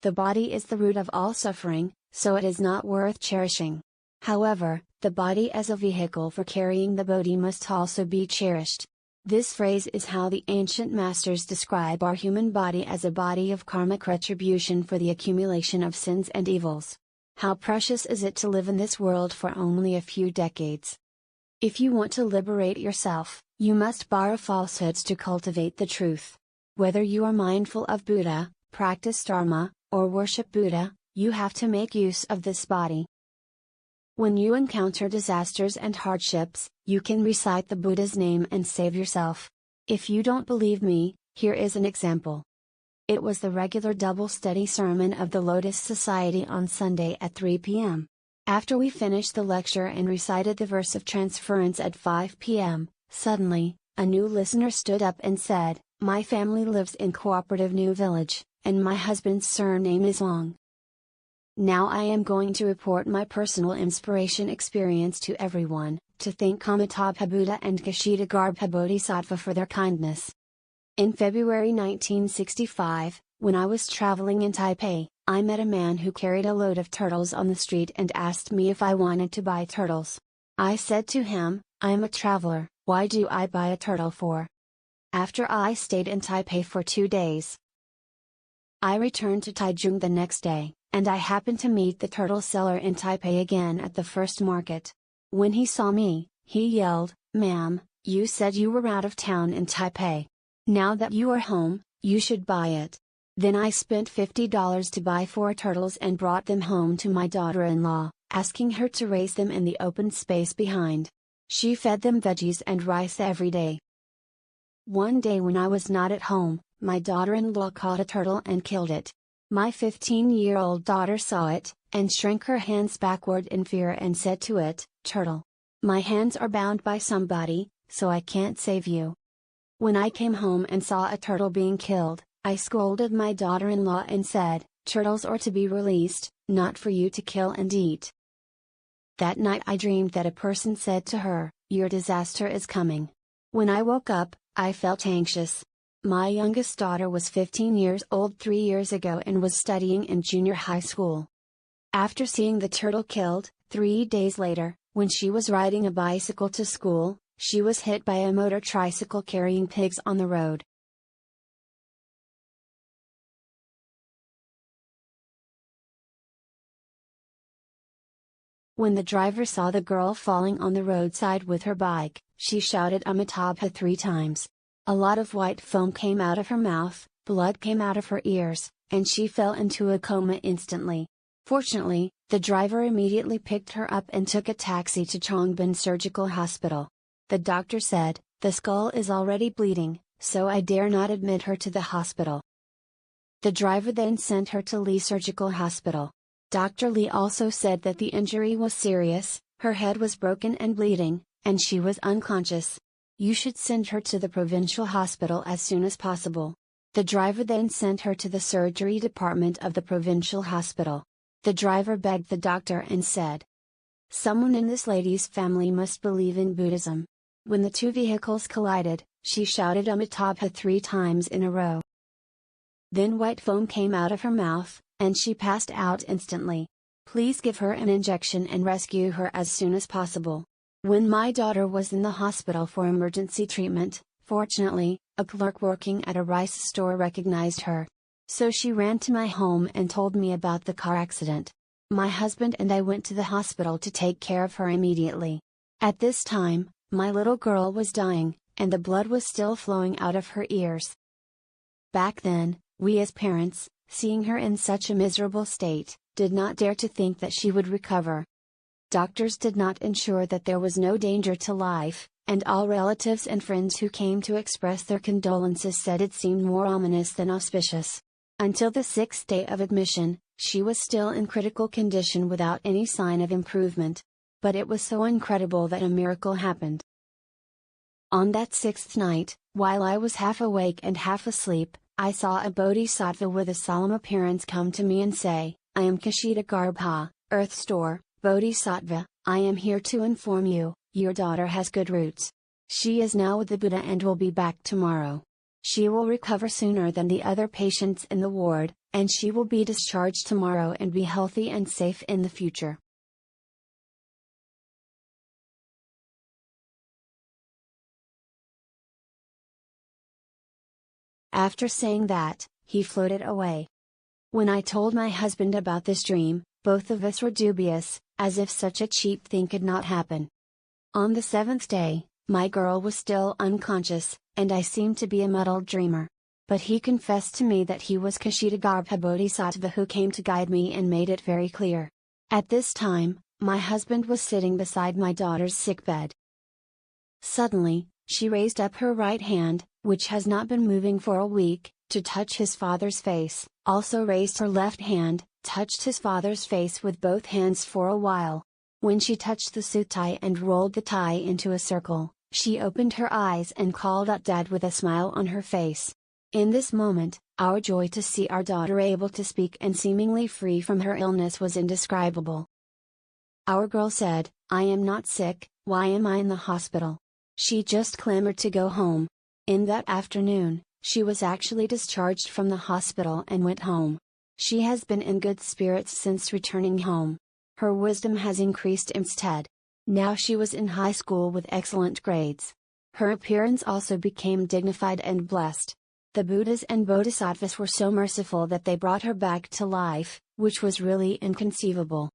The body is the root of all suffering, so it is not worth cherishing. However, the body as a vehicle for carrying the bodhi must also be cherished. This phrase is how the ancient masters describe our human body as a body of karmic retribution for the accumulation of sins and evils. How precious is it to live in this world for only a few decades? If you want to liberate yourself, you must borrow falsehoods to cultivate the truth. Whether you are mindful of Buddha, practice Dharma, or worship Buddha, you have to make use of this body. When you encounter disasters and hardships, you can recite the Buddha's name and save yourself. If you don't believe me, here is an example. It was the regular double study sermon of the Lotus Society on Sunday at 3 p.m. After we finished the lecture and recited the verse of transference at 5 p.m., suddenly, a new listener stood up and said, "My family lives in Cooperative New Village, and my husband's surname is Long." Now I am going to report my personal inspiration experience to everyone, to thank Amitabha Buddha and Ksitigarbha Bodhisattva for their kindness. In February 1965, when I was traveling in Taipei, I met a man who carried a load of turtles on the street and asked me if I wanted to buy turtles. I said to him, "I am a traveler, why do I buy a turtle for?" After I stayed in Taipei for 2 days, I returned to Taichung the next day, and I happened to meet the turtle seller in Taipei again at the first market. When he saw me, he yelled, "Ma'am, you said you were out of town in Taipei. Now that you are home, you should buy it." Then I spent $50 to buy 4 turtles and brought them home to my daughter-in-law, asking her to raise them in the open space behind. She fed them veggies and rice every day. One day when I was not at home, my daughter-in-law caught a turtle and killed it. My 15-year-old daughter saw it, and shrank her hands backward in fear and said to it, "Turtle, my hands are bound by somebody, so I can't save you." When I came home and saw a turtle being killed, I scolded my daughter-in-law and said, "Turtles are to be released, not for you to kill and eat." That night I dreamed that a person said to her, "Your disaster is coming." When I woke up, I felt anxious. My youngest daughter was 15 years old 3 years ago and was studying in junior high school. After seeing the turtle killed, 3 days later, when she was riding a bicycle to school, she was hit by a motor tricycle carrying pigs on the road. When the driver saw the girl falling on the roadside with her bike, she shouted Amitabha 3 times. A lot of white foam came out of her mouth, blood came out of her ears, and she fell into a coma instantly. Fortunately, the driver immediately picked her up and took a taxi to Chongbin Surgical Hospital. The doctor said, "The skull is already bleeding, so I dare not admit her to the hospital." The driver then sent her to Lee Surgical Hospital. Dr. Lee also said that the injury was serious, her head was broken and bleeding, and she was unconscious. "You should send her to the provincial hospital as soon as possible." The driver then sent her to the surgery department of the provincial hospital. The driver begged the doctor and said, "Someone in this lady's family must believe in Buddhism." When the 2 vehicles collided, she shouted Amitabha 3 times in a row. Then white foam came out of her mouth, and she passed out instantly. Please give her an injection and rescue her as soon as possible. When my daughter was in the hospital for emergency treatment, fortunately, a clerk working at a rice store recognized her. So she ran to my home and told me about the car accident. My husband and I went to the hospital to take care of her immediately. At this time, my little girl was dying, and the blood was still flowing out of her ears. Back then, we as parents, seeing her in such a miserable state, did not dare to think that she would recover. Doctors did not ensure that there was no danger to life, and all relatives and friends who came to express their condolences said it seemed more ominous than auspicious. Until the 6th day of admission, she was still in critical condition without any sign of improvement. But it was so incredible that a miracle happened. On that 6th night, while I was half awake and half asleep, I saw a bodhisattva with a solemn appearance come to me and say, "I am Ksitigarbha, Earth Store, Bodhisattva, I am here to inform you, your daughter has good roots. She is now with the Buddha and will be back tomorrow. She will recover sooner than the other patients in the ward, and she will be discharged tomorrow and be healthy and safe in the future. After saying that, he floated away. When I told my husband about this dream, both of us were dubious, as if such a cheap thing could not happen. On the 7th day, my girl was still unconscious, and I seemed to be a muddled dreamer. But he confessed to me that he was Ksitigarbha Bodhisattva who came to guide me and made it very clear. At this time, my husband was sitting beside my daughter's sickbed. Suddenly, she raised up her right hand, which has not been moving for a week, to touch his father's face, also raised her left hand, touched his father's face with both hands for a while. When she touched the suit tie and rolled the tie into a circle, she opened her eyes and called out "Dad" with a smile on her face. In this moment, our joy to see our daughter able to speak and seemingly free from her illness was indescribable. Our girl said, "I am not sick, why am I in the hospital?" She just clamored to go home. In that afternoon, she was actually discharged from the hospital and went home. She has been in good spirits since returning home. Her wisdom has increased instead. Now she was in high school with excellent grades. Her appearance also became dignified and blessed. The Buddhas and Bodhisattvas were so merciful that they brought her back to life, which was really inconceivable.